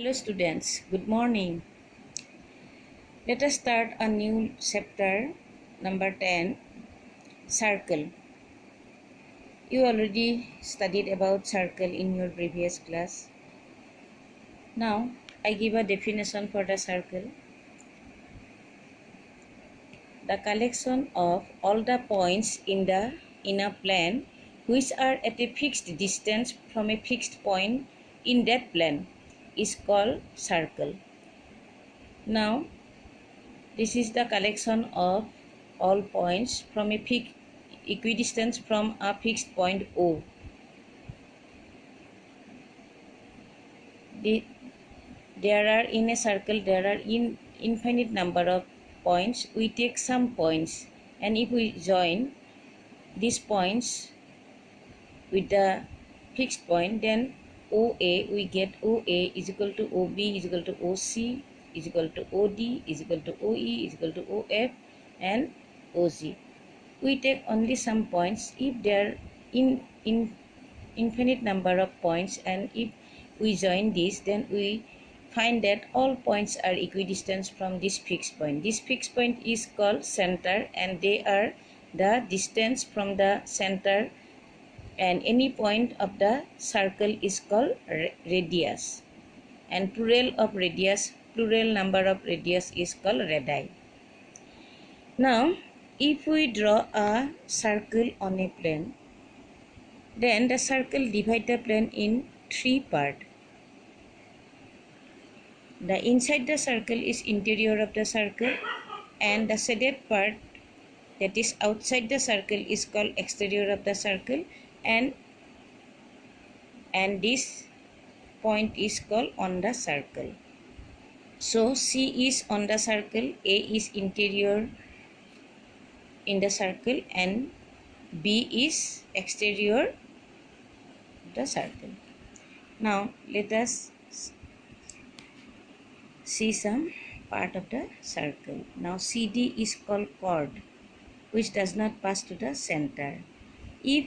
Hello students, good morning. Let us start a new chapter number 10, circle. You already studied about circle in your previous class. Now I give a definition for the circle. The collection of all the points in a plane which are at a fixed distance from a fixed point in that plane is called circle. Now this is the collection of all points from a fixed equidistance from a fixed point O. There are in a circle there are infinite number of points. We take some points, and if we join these points with the fixed point, then OA we get OA is equal to OB is equal to OC is equal to OD is equal to OE is equal to OF and OG. We take only some points. If there are infinite number of points, and if we join this, then we find that all points are equidistant from this fixed point. This fixed point is called center, and they are the distance from the center, and any point of the circle is called radius, and plural number of radius is called radii. Now if we draw a circle on a plane, then the circle divide the plane in three parts. The inside the circle is interior of the circle, and the shaded part, that is outside the circle, is called exterior of the circle, and this point is called on the circle. So C is on the circle, A is interior in the circle, and B is exterior of the circle. Now let us see some part of the circle. Now CD is called chord, which does not pass to the center. If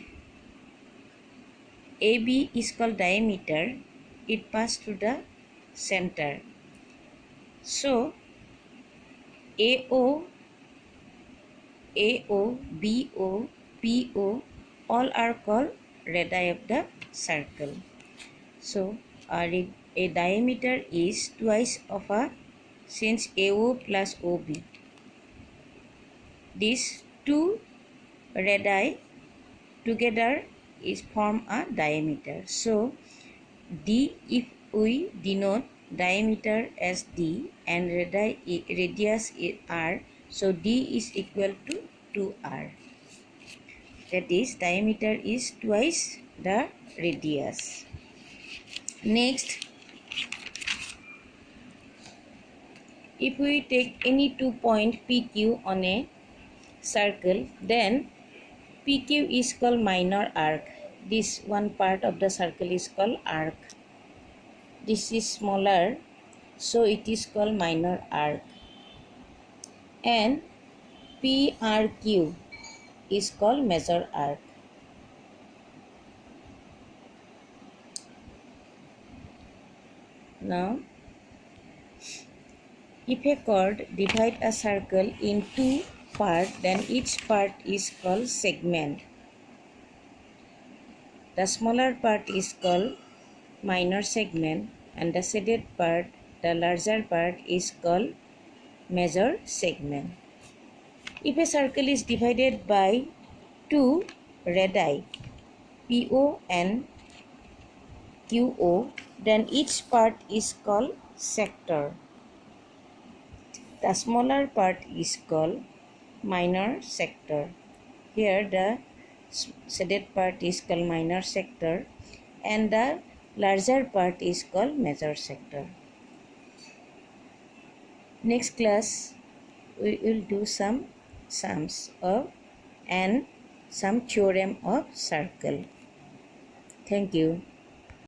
AB is called diameter, it passes to the center. So AO, BO, PO all are called radii of the circle. So a diameter is twice of a, since AO plus OB. These two radii together is form a diameter. So D, if we denote diameter as D and radius is R, so D is equal to 2R. That is, diameter is twice the radius. Next, if we take any 2 point PQ on a circle, then PQ is called minor arc. This one part of the circle is called arc. This is smaller, so it is called minor arc. And PRQ is called major arc. Now, if a chord divides a circle in two parts, then each part is called segment. The smaller part is called minor segment, and the shaded part, the larger part, is called major segment. If a circle is divided by two radii, PO and QO, then each part is called sector. The smaller part is called minor sector. Here the shaded part is called minor sector, and the larger part is called major sector. Next class we will do some sums of and some theorem of circle. Thank you.